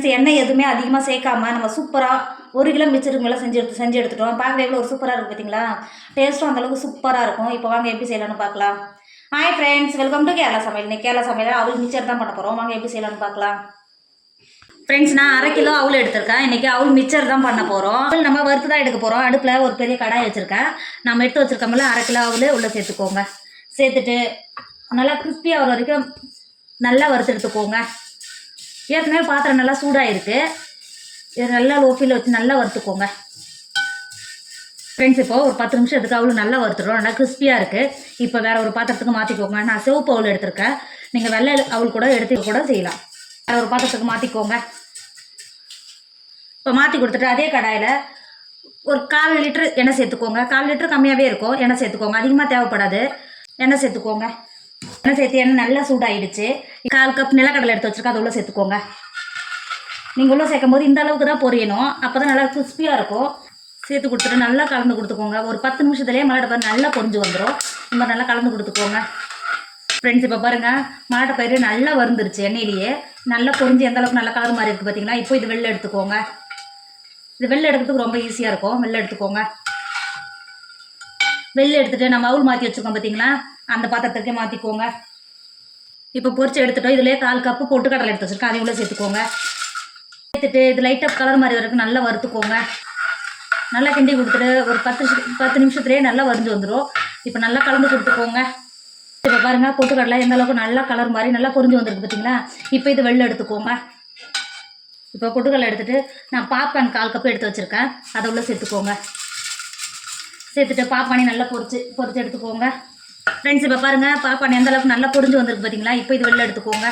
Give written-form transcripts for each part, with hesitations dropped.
Friends எண்ணெய் எதுவுமே அதிகமாக சேர்க்காம நம்ம சூப்பராக 1 கிலோ மிச்சருங்கெல்லாம் செஞ்சு எடுத்துட்டோம். பார்க்கவே எவ்வளோ ஒரு சூப்பராக இருக்குது பார்த்தீங்களா? டேஸ்ட்டும் அந்தளவுக்கு சூப்பராக இருக்கும். இப்போ வாங்க எப்படி செய்யலாம்னு பார்க்கலாம். Hi friends, welcome to Kerala சமையல். இன்னைக்கு கேரளா சமையல் அவள் மிச்சர் தான் பண்ண போகிறோம். வாங்க எப்படி செய்யலாம்னு பார்க்கலாம். ஃப்ரெண்ட்ஸ், நான் 1/2 கிலோ அவள் எடுத்திருக்கேன். இன்றைக்கி அவள் மிச்சர் தான் பண்ண போகிறோம். அவள் நம்ம வறுத்து தான் எடுக்க போகிறோம். அடுப்பில் ஒரு பெரிய கடாய் வச்சுருக்கேன். நம்ம எடுத்து வச்சுருக்கோம்ல 1/2 கிலோ அவள் உள்ளே சேர்த்துக்கோங்க. சேர்த்துட்டு நல்லா கிறிஸ்பியாக வர வரைக்கும் நல்லா வறுத்து எடுத்துக்கோங்க. ஏற்கனவே பாத்திரம் நல்லா சூடாக இருக்குது. இது நல்லா லோஃபியில் வச்சு நல்லா வறுத்துக்கோங்க. ஃப்ரெண்ட்ஸ், இப்போ ஒரு 10 நிமிஷத்துக்கு அவளும் நல்லா வறுத்துடும். நல்லா கிறிஸ்பியாக இருக்குது. இப்போ வேறு ஒரு பாத்திரத்துக்கு மாற்றிக்கோங்க. நான் சிவப்பு அவள் எடுத்திருக்கேன். நீங்கள் வெள்ளை அவள் கூட எடுத்து கூட செய்யலாம். வேறு ஒரு பாத்திரத்துக்கு மாற்றிக்கோங்க. இப்போ மாற்றி கொடுத்துட்டு அதே கடாயில் ஒரு 1/4 லிட்டர் எண்ணெய் சேர்த்துக்கோங்க. 1/4 லிட்டர் கம்மியாகவே இருக்கும். எண்ணெய் சேர்த்துக்கோங்க. அதிகமாக தேவைப்படாது. எண்ணெய் சேர்த்துக்கோங்க. எண்ணெய் சேர்த்து எண்ணெய் நல்லா சூடாகிடுச்சு. 1/4 கப் நிலக்கடலை எடுத்து வச்சுருக்கேன். அதை உள்ளே சேர்த்துக்கோங்க. நீங்கள் உள்ளே சேர்க்கும் போது இந்த அளவுக்கு தான் பொரியணும். அப்போ தான் நல்லா கிறிஸ்பியாக இருக்கும். சேர்த்து கொடுத்துட்டு நல்லா கலந்து கொடுத்துக்கோங்க. ஒரு 10 நிமிஷத்துலேயே மல்லாட்டை நல்லா பொரிஞ்சு வந்துடும். இந்த மாதிரி நல்லா கலந்து கொடுத்துக்கோங்க. ஃப்ரெண்ட்ஸ், இப்போ பாருங்கள், மல்லாட்டை பயிறு நல்லா வருந்துருச்சு. எண்ணெயிலேயே நல்லா பொரிஞ்சு எந்த அளவுக்கு நல்லா கலர் மாதிரி இருக்குது பார்த்தீங்களா? இப்போ இது வெளில எடுத்துக்கோங்க. இது வெளில எடுக்கிறதுக்கு ரொம்ப ஈஸியாக இருக்கும். வெளில எடுத்துக்கோங்க. வெளில எடுத்துகிட்டு நம்ம அவுள் மாற்றி வச்சுருக்கோம் பார்த்தீங்களா? அந்த பாத்திரத்துக்கே மாற்றிக்கோங்க. இப்போ பொரிச்சு எடுத்துட்டோம். இதுலேயே 1/4 கப்பு பொட்டுக்கடலை எடுத்து வச்சுருக்கேன். அதையும் உள்ளே சேர்த்துக்கோங்க. சேர்த்துட்டு இது லைட்டாக கலர் மாதிரி வரைக்கும் நல்லா வறுத்துக்கோங்க. நல்லா கிண்டி கொடுத்துட்டு ஒரு 10 நிமிஷத்துலேயே நல்லா வறுந்து வந்துடும். இப்போ நல்லா கலந்து கொடுத்துக்கோங்க. இப்போ பாருங்கள், பொட்டுக்கடலை எந்த அளவுக்கு நல்லா கலர் மாதிரி நல்லா பொரிஞ்சு வந்துருக்கு பார்த்தீங்களா? இப்போ இது வெளில எடுத்துக்கோங்க. இப்போ பொட்டுக்கடலை எடுத்துகிட்டு நான் பாப்கார்ன் 1/4 கப்பு எடுத்து வச்சுருக்கேன். அதை உள்ளே சேர்த்துக்கோங்க. சேர்த்துட்டு பாப்கார்னி நல்லா பொரிச்சு எடுத்துக்கோங்க. ஃப்ரெண்ட்ஸ், இப்போ பாருங்கள், பாப்கார்ன் எந்த அளவுக்கு நல்லா பொரிஞ்சு வந்துருக்கு பார்த்தீங்களா? இப்போ இது வெளில எடுத்துக்கோங்க.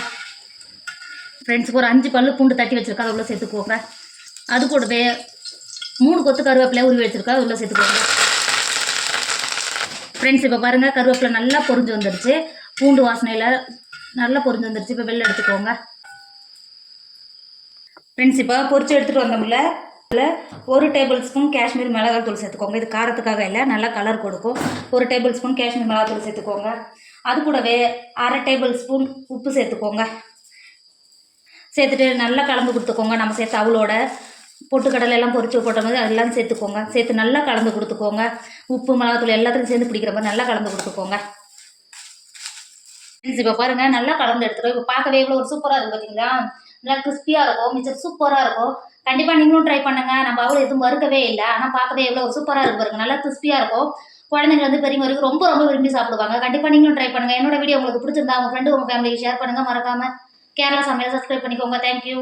ஃப்ரெண்ட்ஸுக்கு ஒரு 5 பல்லு பூண்டு தட்டி வச்சுருக்கேன். அதை உள்ளே சேர்த்துக்கோங்க. அது கூடவே 3 கொத்து கருவேப்பிலையை உருவி வச்சுருக்கேன். அது உள்ளே சேர்த்துக்கோங்க. ஃப்ரெண்ட்ஸ், இப்போ பாருங்கள், கருவேப்பிலை நல்லா பொரிஞ்சு வந்துடுச்சு. பூண்டு வாசனையில் நல்லா பொரிஞ்சு வந்துடுச்சு. இப்போ வெளில எடுத்துக்கோங்க. ஃப்ரெண்ட்ஸ், இப்போ பொரிச்சு எடுத்துகிட்டு வந்தோம்ல, அதில் 1 டேபிள் ஸ்பூன் காஷ்மீர் மிளகாய் தூள் சேர்த்துக்கோங்க. இது காரத்துக்காக இல்லை, நல்லா கலர் கொடுக்கும். 1 டேபிள் ஸ்பூன் காஷ்மீர் மிளகாய் தூள் சேர்த்துக்கோங்க. அது கூடவே 1/2 டேபிள் ஸ்பூன் உப்பு சேர்த்துக்கோங்க. சேர்த்துட்டு நல்லா கலந்து கொடுத்துக்கோங்க. நம்ம சேர்த்து அவளோட பொட்டுக்கடலை எல்லாம் பொரிச்சு போட்ட மாதிரி அதெல்லாம் சேர்த்துக்கோங்க. சேர்த்து நல்லா கலந்து கொடுத்துக்கோங்க. உப்பு மிளகாத்தூள் எல்லாத்துலையும் சேர்ந்து பிடிக்கிற மாதிரி நல்லா கலந்து கொடுத்துக்கோங்க. இப்போ பாருங்கள், நல்லா கலந்து எடுத்துட்டோம். இப்போ பார்க்கவே எவ்வளோ ஒரு சூப்பராக இருக்கும் பார்த்தீங்களா? நல்லா கிறிஸ்பியாக இருக்கும். மிச்சம் சூப்பராக இருக்கும். கண்டிப்பாக நீங்களும் ட்ரை பண்ணுங்கள். நம்ம அவ்வளோ எதுவும் வறுக்கவே இல்லை. ஆனால் பார்க்கவே எவ்வளோ ஒரு சூப்பராக இருக்கும் பாருங்க. நல்லா கிறிஸ்பியாக இருக்கும். குழந்தைங்க பெரியவங்க வரைக்கும் ரொம்ப ரொம்ப விரும்பி சாப்பிடுவாங்க. கண்டிப்பாக நீங்களும் ட்ரை பண்ணுங்கள். என்னோட வீடியோ உங்களுக்கு பிடிச்சிருந்தா உங்கள் ஃப்ரெண்டு உங்கள் ஃபேமிலிக்கு ஷேர் பண்ணுங்கள். மறக்காமல் கேரளா சமையல் சப்ஸ்கிரைப் பண்ணிக்கோங்க. தேங்க்யூ.